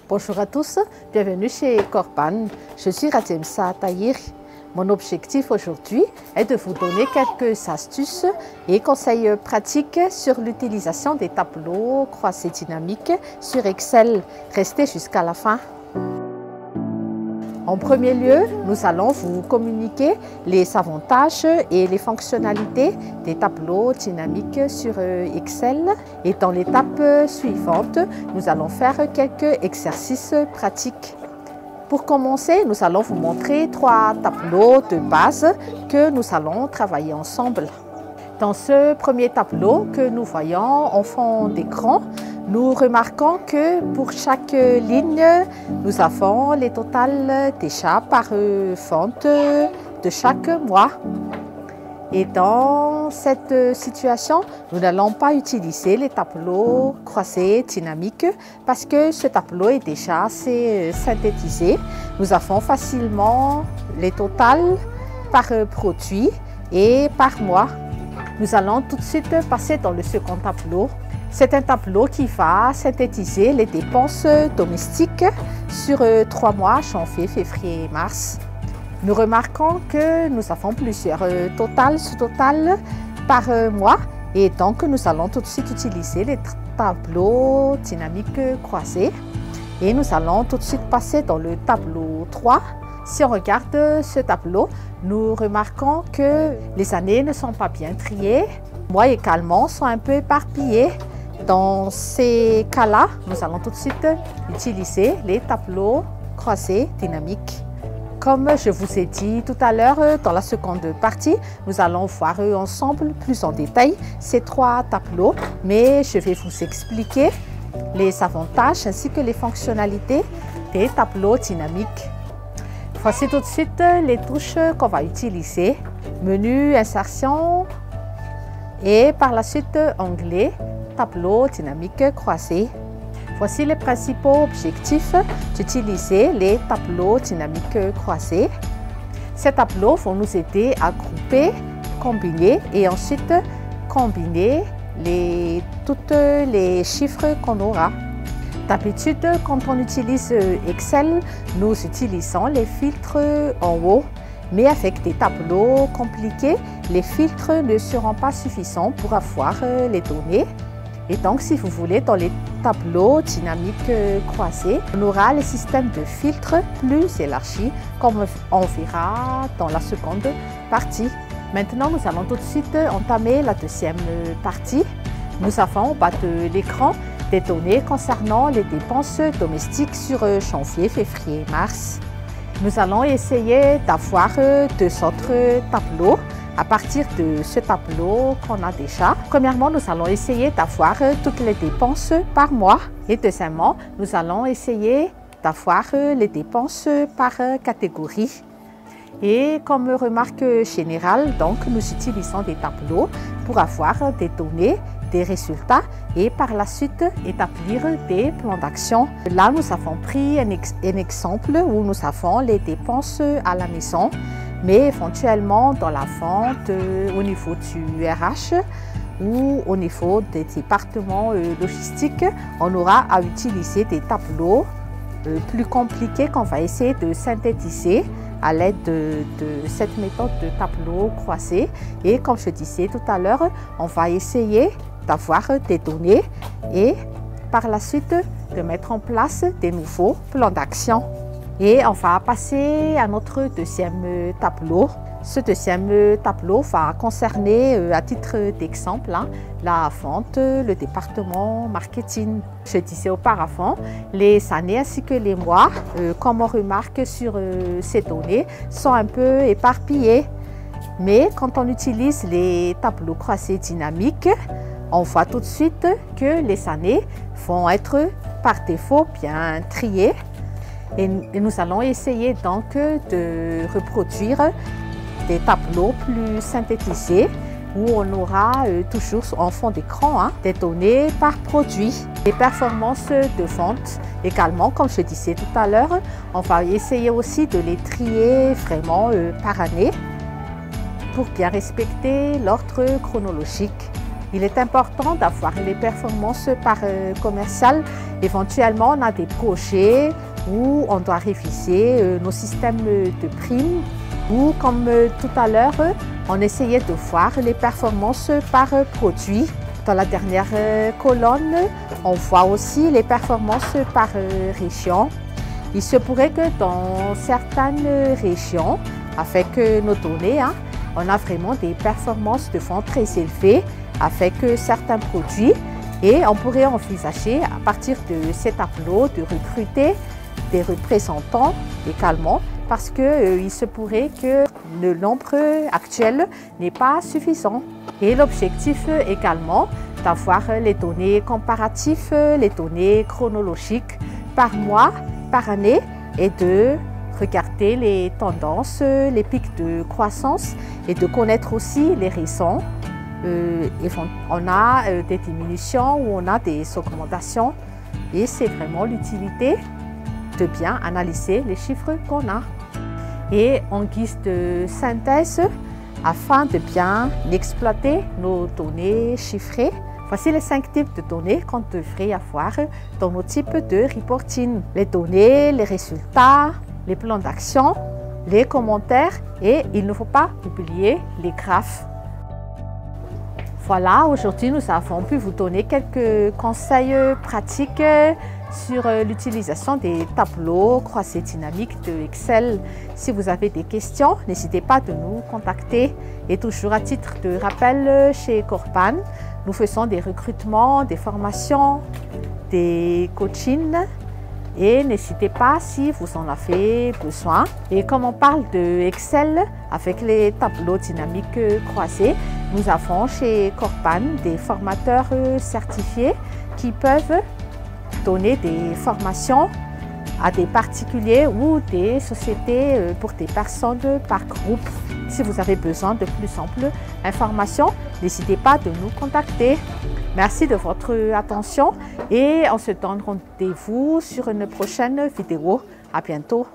Bonjour à tous, bienvenue chez Corban. Je suis Ratemsa Tahir. Mon objectif aujourd'hui est de vous donner quelques astuces et conseils pratiques sur l'utilisation des tableaux croisés dynamiques sur Excel. Restez jusqu'à la fin. En premier lieu, nous allons vous communiquer les avantages et les fonctionnalités des tableaux dynamiques sur Excel. Et dans l'étape suivante, nous allons faire quelques exercices pratiques. Pour commencer, nous allons vous montrer 3 tableaux de base que nous allons travailler ensemble. Dans ce premier tableau que nous voyons en fond d'écran, nous remarquons que pour chaque ligne, nous avons les totales déjà par fonte de chaque mois. Et dans cette situation, nous n'allons pas utiliser les tableaux croisés dynamiques parce que ce tableau est déjà assez synthétisé. Nous avons facilement les totales par produit et par mois. Nous allons tout de suite passer dans le second tableau. C'est un tableau qui va synthétiser les dépenses domestiques sur 3 mois, janvier, février et mars. Nous remarquons que nous avons plusieurs totales, sous-totales par mois et donc nous allons tout de suite utiliser les tableaux dynamiques croisés. Et nous allons tout de suite passer dans le tableau 3. Si on regarde ce tableau, nous remarquons que les années ne sont pas bien triées. Les mois également sont un peu éparpillés. Dans ces cas-là, nous allons tout de suite utiliser les tableaux croisés dynamiques. Comme je vous ai dit tout à l'heure, dans la seconde partie, nous allons voir ensemble plus en détail ces 3 tableaux, mais je vais vous expliquer les avantages ainsi que les fonctionnalités des tableaux dynamiques. Voici tout de suite les touches qu'on va utiliser. Menu, insertion et par la suite onglet, tableau dynamique croisé. Voici les principaux objectifs d'utiliser les tableaux dynamiques croisés. Ces tableaux vont nous aider à grouper, combiner et ensuite combiner tous les chiffres qu'on aura. D'habitude, quand on utilise Excel, nous utilisons les filtres en haut. Mais avec des tableaux compliqués, les filtres ne seront pas suffisants pour avoir les données. Et donc, si vous voulez, dans les tableaux dynamiques croisés, on aura le système de filtres plus élargi, comme on verra dans la seconde partie. Maintenant, nous allons tout de suite entamer la deuxième partie. Nous avons au bas de l'écran des données concernant les dépenses domestiques sur janvier, février et mars. Nous allons essayer d'avoir 2 autres tableaux à partir de ce tableau qu'on a déjà. Premièrement, nous allons essayer d'avoir toutes les dépenses par mois. Et deuxièmement, nous allons essayer d'avoir les dépenses par catégorie. Et comme remarque générale, donc, nous utilisons des tableaux pour avoir des données, des résultats et par la suite établir des plans d'action. Là, nous avons pris un exemple où nous avons les dépenses à la maison, mais éventuellement dans la vente, au niveau du RH ou au niveau des départements logistiques, on aura à utiliser des tableaux plus compliqués qu'on va essayer de synthétiser à l'aide de cette méthode de tableau croisé. Et comme je disais tout à l'heure, on va essayer d'avoir des données et par la suite de mettre en place des nouveaux plans d'action. Et on va passer à notre deuxième tableau. Ce deuxième tableau va concerner, à titre d'exemple, la vente, le département marketing. Je disais auparavant, les années ainsi que les mois, comme on remarque sur ces données, sont un peu éparpillés. Mais quand on utilise les tableaux croisés dynamiques, on voit tout de suite que les années vont être par défaut bien triées. Et nous allons essayer donc de reproduire des tableaux plus synthétisés où on aura toujours en fond d'écran des données par produit. Les performances de vente également, comme je disais tout à l'heure, on va essayer aussi de les trier vraiment par année pour bien respecter l'ordre chronologique. Il est important d'avoir les performances par commercial. Éventuellement, on a des projets où on doit réviser nos systèmes de primes ou comme tout à l'heure, on essayait de voir les performances par produit. Dans la dernière colonne, on voit aussi les performances par région. Il se pourrait que dans certaines régions, avec nos données, on a vraiment des performances de vente très élevées avec certains produits et on pourrait envisager à partir de ces tableaux de recruter des représentants également parce qu'il se pourrait que le nombre actuel n'est pas suffisant. Et l'objectif également d'avoir les données comparatives, les données chronologiques par mois, par année et de regarder les tendances, les pics de croissance et de connaître aussi les raisons. On a des diminutions ou on a des augmentations et c'est vraiment l'utilité de bien analyser les chiffres qu'on a. Et en guise de synthèse, afin de bien exploiter nos données chiffrées, voici les 5 types de données qu'on devrait avoir dans nos types de reporting. Les données, les résultats, les plans d'action, les commentaires et il ne faut pas oublier les graphes. Voilà, aujourd'hui nous avons pu vous donner quelques conseils pratiques sur l'utilisation des tableaux croisés dynamiques de Excel. Si vous avez des questions, n'hésitez pas de nous contacter. Et toujours à titre de rappel, chez Corpan, nous faisons des recrutements, des formations, des coachings. Et n'hésitez pas si vous en avez besoin. Et comme on parle de Excel avec les tableaux dynamiques croisés, nous avons chez Corpan des formateurs certifiés qui peuvent donner des formations à des particuliers ou des sociétés pour des personnes par groupe. Si vous avez besoin de plus amples informations, n'hésitez pas de nous contacter. Merci de votre attention et on se donne rendez-vous sur une prochaine vidéo. À bientôt.